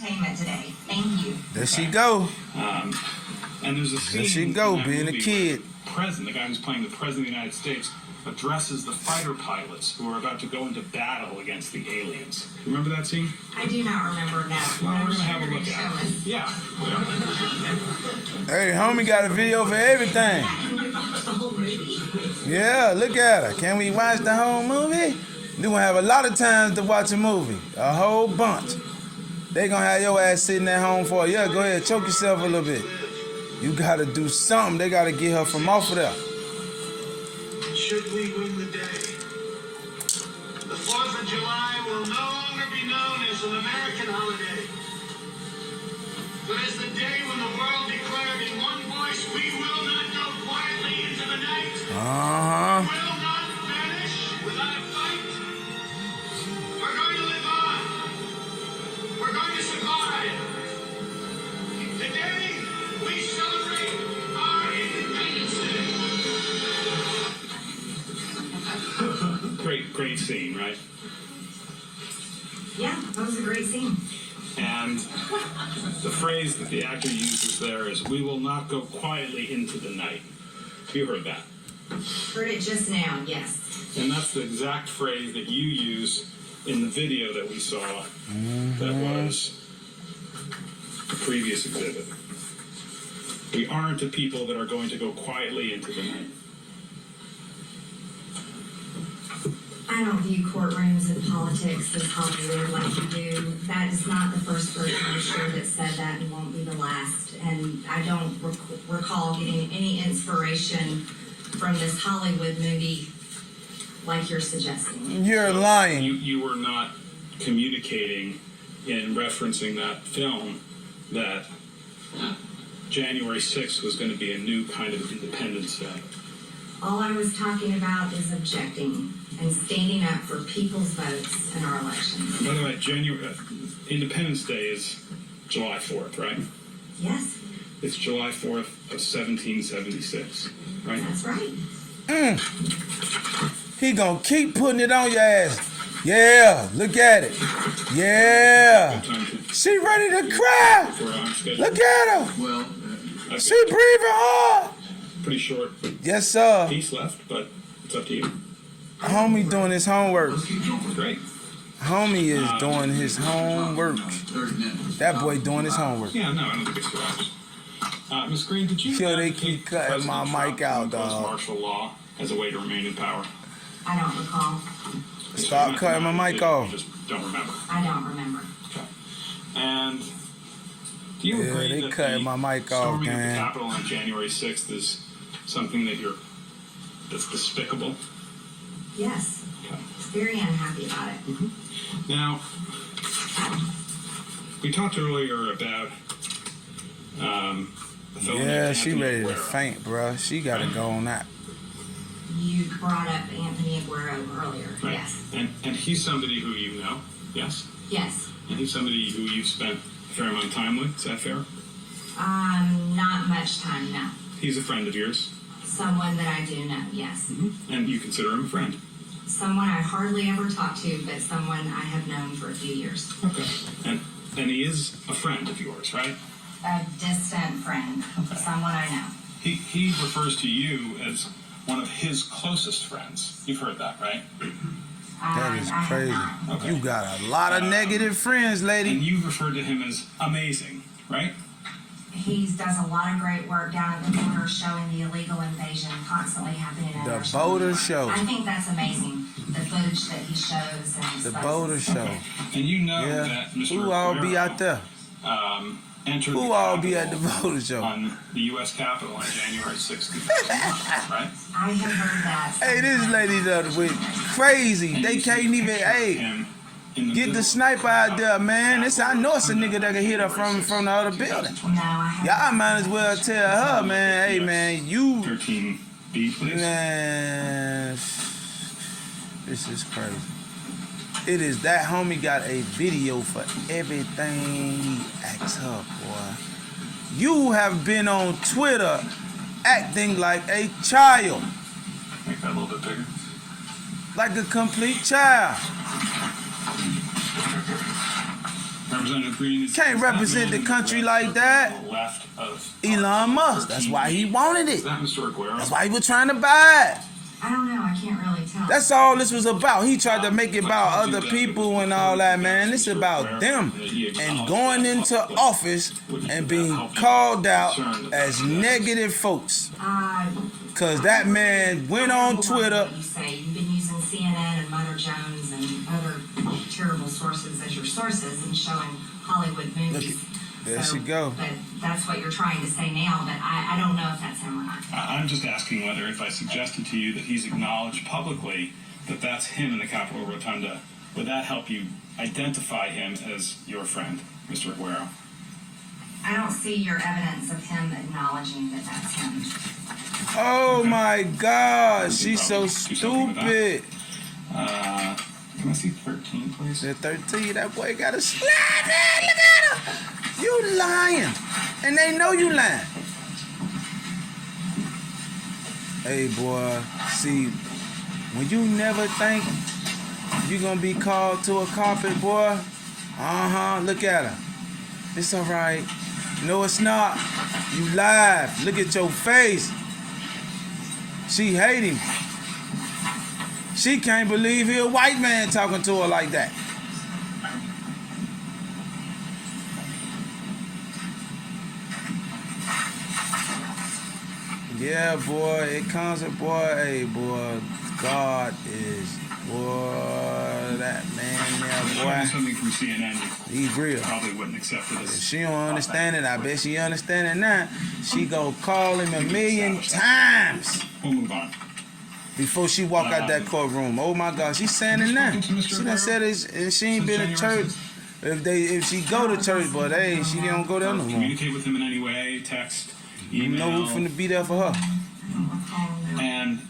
entertainment today. Thank you. There she go. And there's a scene. There she go, being a kid. The guy who's playing the president of the United States addresses the fighter pilots who are about to go into battle against the aliens. Remember that scene? I do not remember that. Well, we're gonna have a look at it. Yeah. Hey, homie got a video for everything. Yeah, look at her. Can we watch the whole movie? We gonna have a lot of times to watch a movie. A whole bunch. They gonna have your ass sitting at home for, yeah, go ahead, choke yourself a little bit. You gotta do something. They gotta get her from off of there. Should we win the day, the 4th of July will no longer be known as an American holiday, but as the day when the world declared in one voice, we will not go quietly into the night. We will not vanish without a fight. We're going to live on. We're going to survive. Today, we celebrate our Independence Day. Great scene, right? Yeah, that was a great scene. And the phrase that the actor uses there is, "We will not go quietly into the night." You heard that? Heard it just now, yes. And that's the exact phrase that you use in the video that we saw that was the previous exhibit. We aren't a people that are going to go quietly into the night. I don't view courtrooms and politics as Hollywood like you do. That is not the first person I'm sure that said that and won't be the last. And I don't recall getting any inspiration from this Hollywood movie like you're suggesting. You're lying. You were not communicating in referencing that film that January 6th was going to be a new kind of Independence Day. All I was talking about is objecting and standing up for people's votes in our elections. By the way, Independence Day is July 4th, right? Yes. It's July 4th of 1776, right? That's right. He gonna keep putting it on your ass. Yeah, look at it. Yeah. She ready to cry. Look at her. Well, she breathing hard. Pretty short. Yes, sir. Piece left, but it's up to you. Homie doing his homework. Great. Homie is doing his homework. That boy doing his homework. Yeah, no, I don't think it's too much. Ms. Greene, did you Yo, they keep cutting my mic out, dog. Martial law as a way to remain in power? I don't recall. Stop cutting my mic off. Just don't remember. I don't remember. Okay. And do you agree they that cutting my mic off, storming of the man. Capitol on January 6th is something that's despicable? Yes. Okay. Very unhappy about it. Mm-hmm. Now, we talked earlier about the fellow Yeah, named she Anthony ready to Aguero. faint, bro. She gotta go on that. You brought up Anthony Aguero earlier. Right. Yes. And he's somebody who you know, yes? Yes. And he's somebody who you've spent a fair amount of time with, is that fair? Not much time, no. He's a friend of yours? Someone that I do know, yes. Mm-hmm. And you consider him a friend? Someone I hardly ever talk to, but someone I have known for a few years. Okay. And he is a friend of yours, right? A distant friend. Someone I know. He refers to you as one of his closest friends. You've heard that, right? That is I have crazy. not. Okay. You got a lot of negative friends, And lady. you've referred to him as amazing, right? He does a lot of great work down at the border showing the illegal invasion constantly happening in our The state. Boulder Show. I think that's amazing. The footage that he shows and The exposes. Boulder Show. And you know Yeah. that Mr. Who all be Aguero, out there? entered Who the all be at the Capitol Boulder Show? on the U.S. Capitol on January 6th, 2001, right? I have heard that. Hey, this lady with crazy. And They you can't see a even, picture of hey, him in get middle the of sniper out there, man. I know it's a nigga that can hit her from the other building. No, I haven't. Y'all might as well tell her, man, hey, man, you, 13B, please. man, this is crazy. It is that homie got a video for everything he asks her, boy. You have been on Twitter acting like a child, Make that a little bit bigger. like a complete child. Remember Representative Greene is Can't represent the country like that. Left of Elon Musk. That's why he wanted Is it. that Mr. Aguero? That's why he was trying to buy it. I don't know, I can't really tell. That's all this was about. He tried to make it about other people and all that, man. It's about them and going into office and being called out as negative folks. Because that man went on Twitter. You say you've been using CNN and Mother Jones and other terrible sources as your sources and showing Hollywood movies. There she go. But that's what you're trying to say now, but I don't know if that's him or not. I'm just asking whether, if I suggested to you that he's acknowledged publicly that that's him in the Capitol Rotunda, would that help you identify him as your friend, Mr. Aguero? I don't see your evidence of him acknowledging that that's him. Oh my God, she's so stupid. Can I see 13, please? At 13, that boy got a slide, man. Look at her. You lying. And they know you lying. Hey, boy. See, when you never think you're going to be called to a carpet, boy. Look at her. It's all right. No, it's not. You lied. Look at your face. She hate him. She can't believe he a white man talking to her like that. Yeah, boy, it comes a boy. Hey, boy, God is, boy, that man there, boy. Something from CNN. He real. Probably wouldn't accept it. If she don't understand it, I bet she understand it now. She gonna call him 1,000,000 times. We'll move on. Before she walk out that courtroom. Oh my God, she's saying it now. She done said it, and she ain't been to church. If she go to church, but hey, she don't go there no more. Communicate with him in any way, text, You email. know who's finna be there for her. And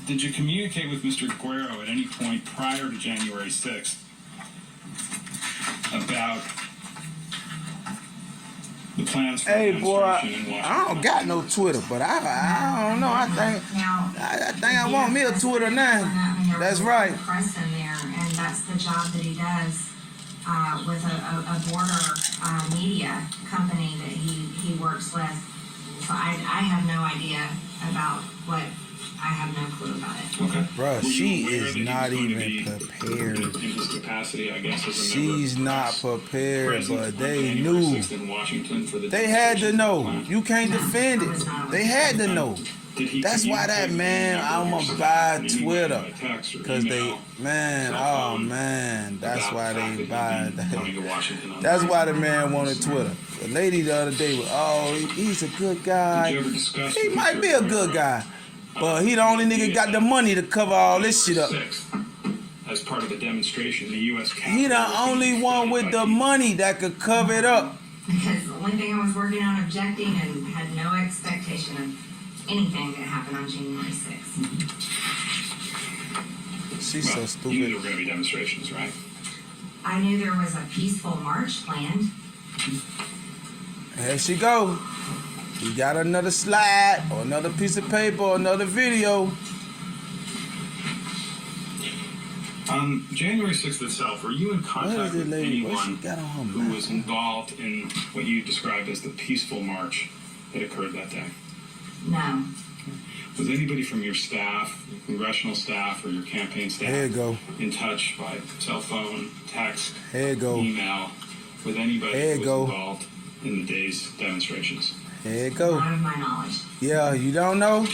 did you communicate with Mr. Aguero at any point prior to January 6th about the plans for Hey the boy, demonstration in Washington? I don't got no Twitter, but I don't know. I think I want me a Twitter now. That's right. Press in there, and that's the job that he does with a border media company that he works with. So I have no idea about what. I have no clue about it. Okay. Bruh, Were you she aware is that he not was going to even be prepared. In his capacity, I guess, as a member She's of the not press, prepared, present but on they January knew. 6th in Washington for the They had to demonstration know. plan. You can't defend it. They had to know. Did he That's why that communicate man, with the I'm members gonna buy in any way, Twitter. by text or Cause they, email, man, cell oh phone, man, that's about why the fact they that buy he'd be coming that. to Washington on That's Thursday? why the man wanted Twitter. The lady the other day was, oh, he's a good Did guy. you ever discuss He with might Mr. be a good Aguero, guy, but he the only nigga got the money to cover all this shit up. January 6th, as part of a demonstration, the U.S. Capitol He the was to be only one with flooded the by money that could cover it up. Because the only thing I was working on objecting and had no expectation of anything that happened on January 6th. She's so Well, you knew there stupid. were going to be demonstrations, right? I knew there was a peaceful march planned. There she go. You got another slide or another piece of paper or another video. On January 6th itself, were you in What contact is it, with lady? What she anyone got on her who mouth? was involved in what you described as the peaceful march that occurred that day? No. Was anybody from your staff, your congressional staff, or your campaign staff Here you go. in touch by cell phone, text, Here you go. email with anybody There who you was go. involved in the day's demonstrations? Here you go. Not of my knowledge. Yeah, you don't know?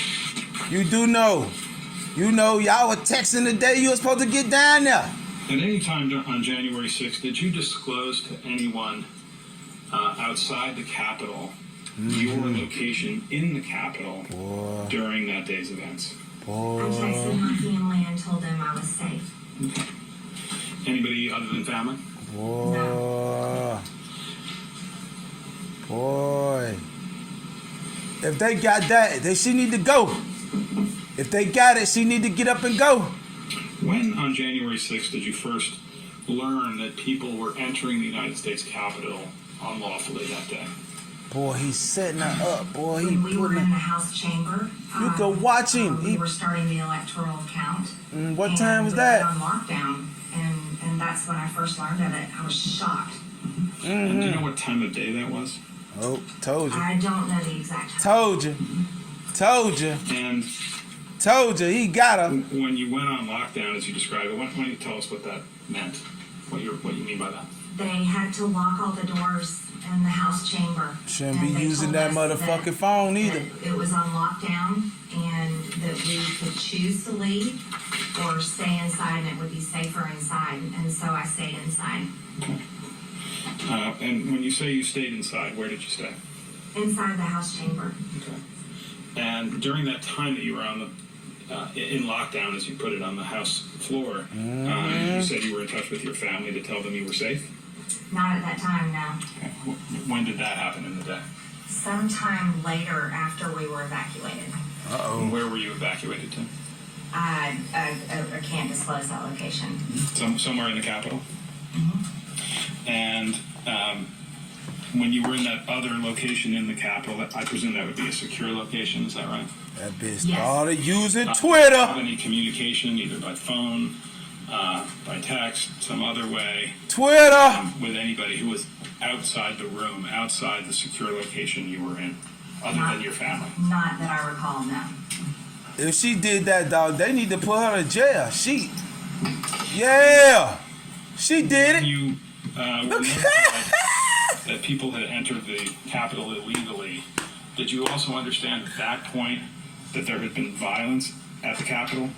You do know. You know, y'all were texting the day you were supposed to get down there. At any time on January 6th, did you disclose to anyone outside the Capitol your location in the Capitol Boy, during that day's events? I boy. texted my family and told them I was safe. Anybody other than family? Boy. Boy. If they got that, then she need to go. If they got it, she need to get up and go. When on January 6th did you first learn that people were entering the United States Capitol unlawfully that day? Boy, he's setting her up. Boy, he When we were putting in the her. House chamber, You go watch him. we were starting the electoral count. What time was And that? we were on lockdown, and that's when I first learned of it. I was shocked. And do you know what time of day that was? Oh, told you. I don't know the exact time. Told you. Told you. And Told you. He got her. when you went on lockdown, as you described it, why don't you tell us what that meant? What you mean by that? They had to lock all the doors in the House chamber. Shouldn't And be they using told that us motherfucking phone either. that it was on lockdown and that we could choose to leave or stay inside and it would be safer inside. And so I stayed inside. And when you say you stayed inside, where did you stay? Inside the House chamber. Okay. And during that time that you were on the in lockdown, as you put it, on the House floor, you said you were in touch with your family to tell them you were safe? Not at that time, no. Okay. When did that happen in the day? Sometime later after we were evacuated. And where were you evacuated to? I can't disclose that location. Somewhere in the Capitol? And when you were in that other location in the Capitol, I presume that would be a secure location, is that right? That bitch Yes. started using Have Twitter. any communication, either by phone, by text, some other way, Twitter. with anybody who was outside the room, outside the secure location you were in, other than your family? Not that I recall, no. If she did that, dog, they need to put her in jail. Yeah. She did it. You were notified that people had entered the Capitol illegally. Did you also understand at that point that there had been violence at the Capitol?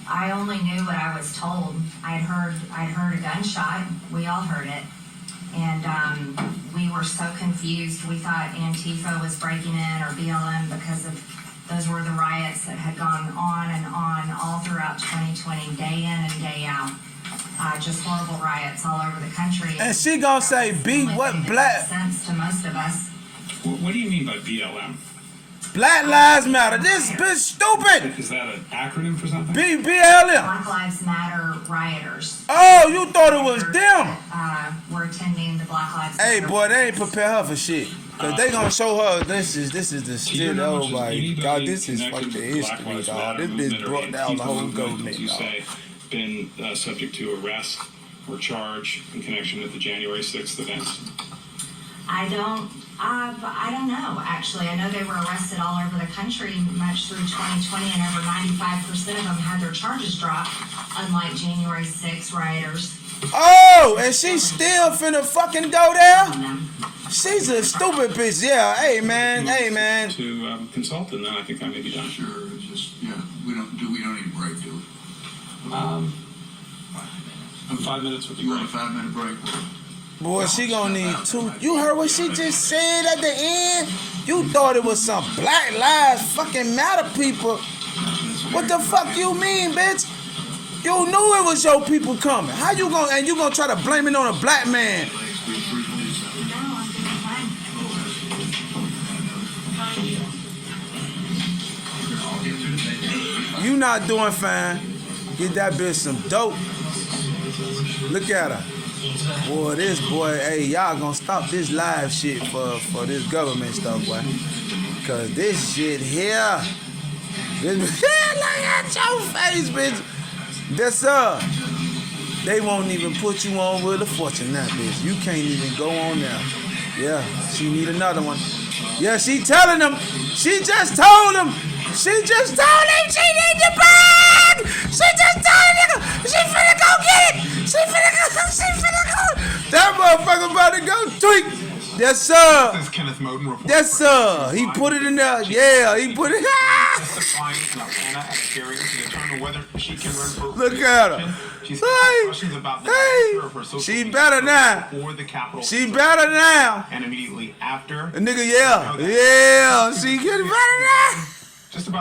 I only knew what I was told. I'd heard a gunshot. We all heard it. And we were so confused. We thought Antifa was breaking in or BLM because of those were the riots that had gone on and on all throughout 2020, day in and day out. Just horrible riots all over the country. And she gonna say, "B what black?" Sense to most of us. What do you mean by BLM? Black Lives Matter. This bitch stupid. Is that an acronym for something? BLM. Black Lives Matter rioters. Oh, you thought it was them. Were attending the Black Lives Hey, Matter. boy, they ain't prepare her for shit. Cause they gonna show her this is the Do you shit. know Oh much my anybody God, this is connected fucking with the Black history, Lives dog. Matter This movement bitch or brought down the Antifa whole movement, government, as you dog. say, been subject to arrest or charge in connection with the January 6th events? I don't know, actually. I know they were arrested all over the country much through 2020, and over 95% of them had their charges dropped, unlike January 6 rioters. Oh, and she still finna fucking go there? On them. She's a stupid bitch. Yeah, hey man. To consult, and then I think I may be done. Sure, it's just, we don't need a break, do we? 5 minutes would be You want a great. 5-minute break? Boy, she gonna need 2. You heard what she just said at the end? You thought it was some Black Lives fucking Matter people. What the fuck you mean, bitch? You knew it was your people coming. How you gonna try to blame it on a black man? No, I'm doing fine. You not doing fine. Get that bitch some dope. Look at her. Boy, hey, y'all gonna stop this live shit for this government stuff, boy. Cause this shit here. Look at your face, bitch. That's they won't even put you on with a fortune now, bitch. You can't even go on now. Yeah, she need another one. Yeah, she telling them. She just told him. She need the bag. She just told him. She finna go get it. She finna go. That motherfucker about to go tweak. Yes, sir. This is Kenneth Moden reporting. Yes, sir. He put it in there. Yeah, he put it. Testifying in Atlanta at a hearing to determine whether she can run for Look at her. She's Hey, questions about the hey. nature of her social She media better now. for the Capitol. She better now. And immediately after, A nigga, yeah. She getting better now. just about